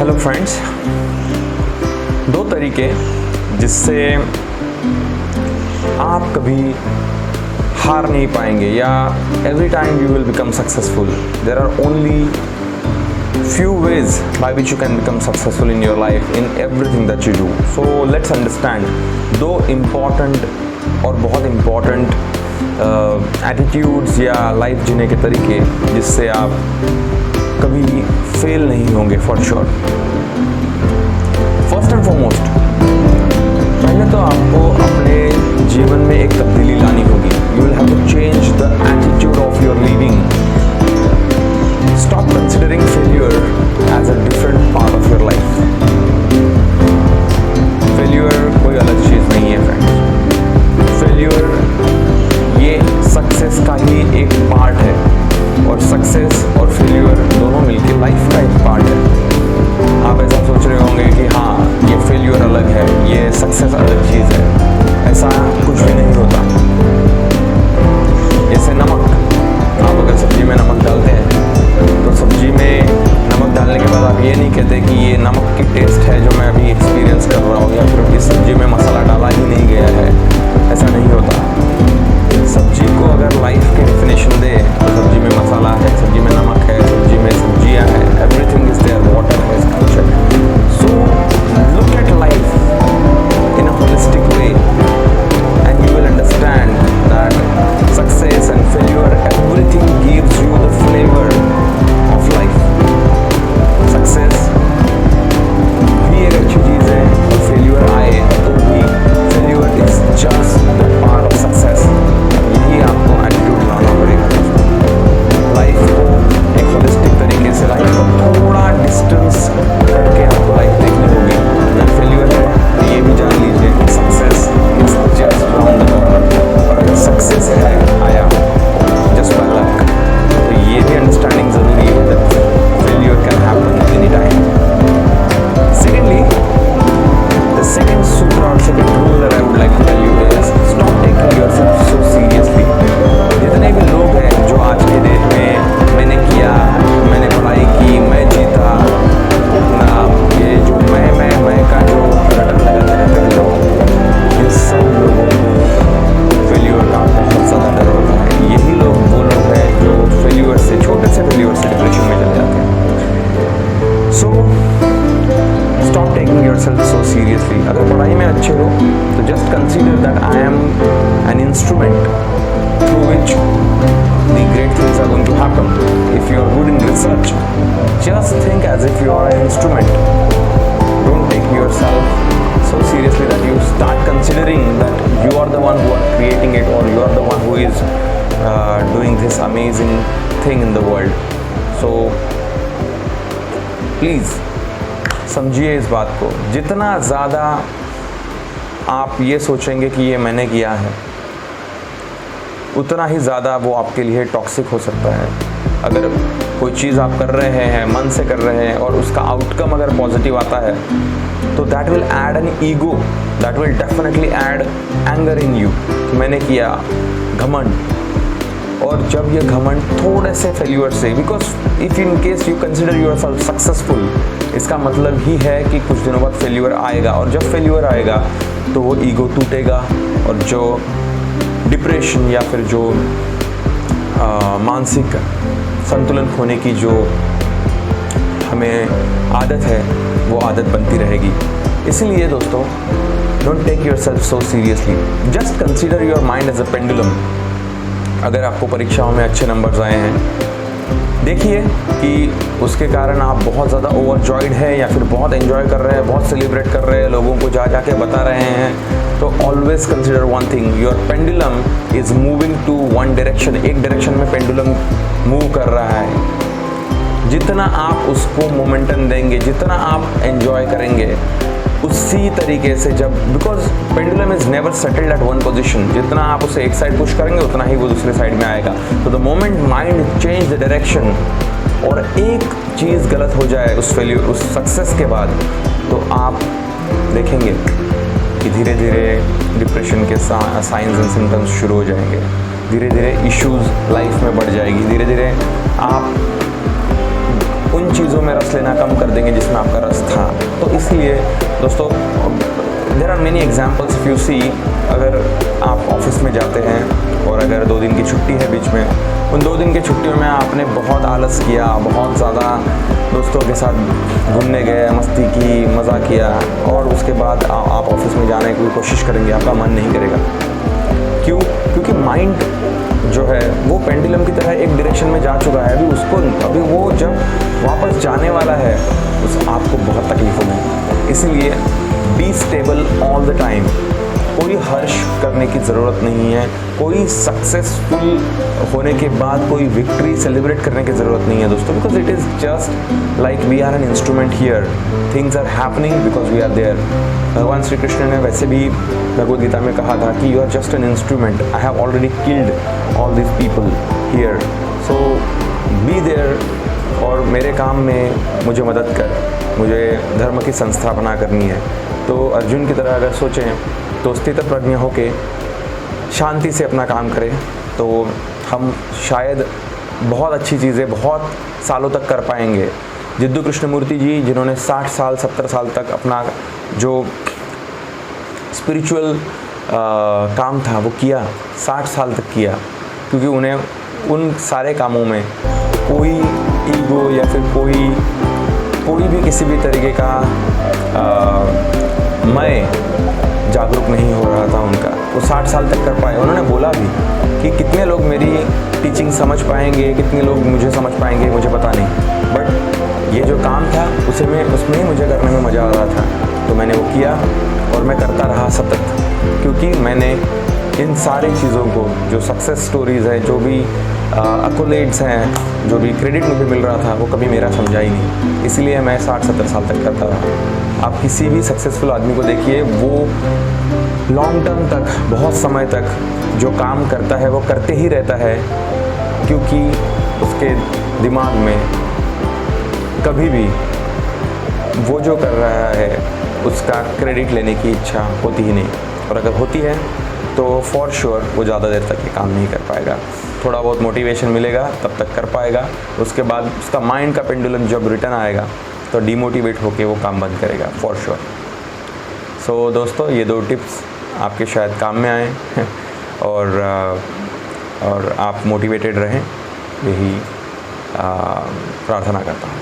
Hello friends, दो तरीके जिससे आप कभी हार नहीं पाएंगे या every time you will become successful. There are only few ways by which you can become successful in your life in everything that you do. So let's understand दो important और बहुत important attitudes या life जीने के तरीके जिससे आप कभी फेल नहीं होंगे for sure. First and foremost, पहले तो आपको अपने जीवन में एक तब्दीली लानी होगी. You will have to change the attitude of your living. Stop considering failure as a different part of your life. Failure कोई अलग चीज़ नहीं है फ्रेंड्स. Failure ये सक्सेस का ही एक पार्ट है और सक्सेस और फेल्यूर दोनों मिलके लाइफ का एक पार्ट है. आप ऐसा सोच रहे होंगे कि हाँ ये फेल्यूर अलग है, ये सक्सेस अलग चीज़ है. ऐसा कुछ भी नहीं होता. जैसे नमक, आप अगर सब्जी में नमक डालते हैं तो सब्जी में नमक डालने के बाद आप ये नहीं कहते कि ये नमक की टेस्ट है जो मैं अभी एक्सपीरियंस कर रहा हूँ या फिर इस सब्जी में मसाला डाला ही नहीं गया है. ऐसा नहीं होता. सब्जी को अगर लाइफ की डेफिनेशन दे तो सब्जी में मसाला है, सब्जी में नमक है, सब्जी में सब्जियाँ हैं, एवरीथिंग इज देयर, वाटर है, culture. So look at life in a holistic way and you will understand that success and failure everything gives you the flavour of life. Success भी एक अच्छी चीज़ है और फेल्यूर आए तो भी failure is just the part of success. यही आपको एटीट्यूड लाना पड़ेगा. लाइफ को एक होलिस्टिक तरीके से, लाइफ को थोड़ा डिस्टेंस करके आपको लाइफ देखनी होगी. अगर फेल्यूर है तो ये भी जान लीजिए success is just round the corner. और अगर सक्सेस है आया जस्ट बाय लक तो ये भी अंडरस्टैंडिंग ज़रूरी है that failure can happen any time. Secondly, the second सूत्र और second rule that I would like to tell you is stop taking yourself so seriously. जितने भी लोग हैं जो आज के डेट में मैंने किया, मैंने पढ़ाई की, मैं जीता, ये जो मैं का जो रटन लगाते रहते हैं लोग, इन सब लोगों को फेल्यूर का बहुत ज़्यादा डर होता है. यही लोग वो लोग हैं जो फेल्यूर से, छोटे से फेल्यूर से डिप्रेशन में चले जाते हैं. So stop taking yourself so seriously. अगर पढ़ाई में अच्छे हो तो just consider that I am an instrument through which the great things are going to happen. If you are good in research, just think as if you are an instrument. Don't take yourself so seriously that you start considering that you are the one who are creating it or you are the one who is doing this amazing thing in the world. So please समझिए इस बात को. जितना ज़्यादा आप ये सोचेंगे कि ये मैंने किया है उतना ही ज़्यादा वो आपके लिए टॉक्सिक हो सकता है. अगर कोई चीज़ आप कर रहे हैं, मन से कर रहे हैं और उसका आउटकम अगर पॉजिटिव आता है तो that will add an ego, that will definitely add anger in you. मैंने किया, घमंड. और जब ये घमंड थोड़े से फेल्यूर से, because if in case you consider yourself successful, इसका मतलब ही है कि कुछ दिनों बाद फेल्यूर आएगा और जब फेल्यूर आएगा तो वो ईगो टूटेगा और जो डिप्रेशन या फिर जो मानसिक संतुलन खोने की जो हमें आदत है वो आदत बनती रहेगी. इसीलिए दोस्तों, don't take yourself so seriously. Just consider your mind as a pendulum. अगर आपको परीक्षाओं में अच्छे नंबर्स आए हैं, देखिए कि उसके कारण आप बहुत ज़्यादा ओवरजॉयड है या फिर बहुत एंजॉय कर रहे हैं, बहुत सेलिब्रेट कर रहे हैं, लोगों को जा के बता रहे हैं, तो always consider one thing, your pendulum is moving to one direction. एक डायरेक्शन में पेंडुलम मूव कर रहा है. जितना आप उसको मोमेंटम देंगे, जितना आप एंजॉय करेंगे, उसी तरीके से जब, because pendulum is never settled at one position, जितना आप उसे एक साइड पुश करेंगे उतना ही वो दूसरे साइड में आएगा. तो the moment mind change the direction और एक चीज़ गलत हो जाए उस फेल्यूर, उस सक्सेस के बाद, तो आप देखेंगे कि धीरे धीरे डिप्रेशन के साइंस एंड सिम्टम्स शुरू हो जाएंगे. धीरे धीरे इश्यूज लाइफ में बढ़ जाएगी. धीरे धीरे आप उन चीज़ों में रस लेना कम कर देंगे जिसमें आपका रस था। तो इसलिए दोस्तों, there are many examples if you see, अगर आप ऑफिस में जाते हैं और अगर 2 दिन की छुट्टी है बीच में, उन 2 दिन की छुट्टियों में आपने बहुत आलस किया, बहुत ज़्यादा दोस्तों के साथ घूमने गए, मस्ती की, मज़ा किया, और उसके बाद आप ऑफिस में जाने की कोशिश करेंगे, आपका मन नहीं करेगा। क्यों? क्योंकि माइंड जो है वो पेंडुलम की तरह एक डायरेक्शन में जा चुका है, अभी वो जब वापस जाने वाला है आपको बहुत तकलीफ होगी। इसीलिए be stable all the time. कोई हर्ष करने की ज़रूरत नहीं है, कोई सक्सेसफुल होने के बाद कोई विक्ट्री सेलिब्रेट करने की ज़रूरत नहीं है दोस्तों, because it is just like we are an instrument here, things are happening because we are there. भगवान श्री कृष्ण ने वैसे भी भगवद गीता में कहा था कि you are just an instrument, I have already killed all this people here, so be there और मेरे काम में मुझे मदद कर, मुझे धर्म की संस्थापना करनी है। तो अर्जुन की तरह अगर सोचें तो स्थित प्रज्ञ होके शांति से अपना काम करें तो हम शायद बहुत अच्छी चीज़ें बहुत सालों तक कर पाएंगे। जिद्दू कृष्णमूर्ति जी, जिन्होंने 60 साल 70 साल तक अपना जो स्पिरिचुअल काम था वो किया, 60 साल तक किया, क्योंकि उन्हें उन सारे कामों में कोई ईगो या फिर कोई भी किसी भी तरीके का मैं जागरूक नहीं हो रहा था उनका। वो 60 साल तक कर पाए। उन्होंने बोला भी कि कितने लोग मेरी टीचिंग समझ पाएंगे, कितने लोग मुझे समझ पाएंगे, मुझे पता नहीं, बट ये जो काम था उसमें ही मुझे करने में मज़ा आ रहा था, तो मैंने वो किया और मैं करता रहा सतत, क्योंकि मैंने इन सारी चीज़ों को, जो सक्सेस स्टोरीज़ हैं, जो भी अकोलेट्स हैं, जो भी क्रेडिट मुझे मिल रहा था, वो कभी मेरा समझा ही नहीं। इसलिए मैं 60-70 साल तक करता रहा। आप किसी भी सक्सेसफुल आदमी को देखिए, वो लॉन्ग टर्म तक, बहुत समय तक जो काम करता है वो करते ही रहता है, क्योंकि उसके दिमाग में कभी भी वो जो कर रहा है उसका क्रेडिट लेने की इच्छा होती ही नहीं, और अगर होती है तो फॉर श्योर वो ज़्यादा देर तक ये काम नहीं कर पाएगा। थोड़ा बहुत मोटिवेशन मिलेगा तब तक कर पाएगा, उसके बाद उसका माइंड का पेंडुलम जब रिटर्न आएगा तो डीमोटिवेट होके वो काम बंद करेगा फॉर श्योर। सो दोस्तों, ये 2 टिप्स आपके शायद काम में आए और आप मोटिवेटेड रहें, यही प्रार्थना करता हूँ।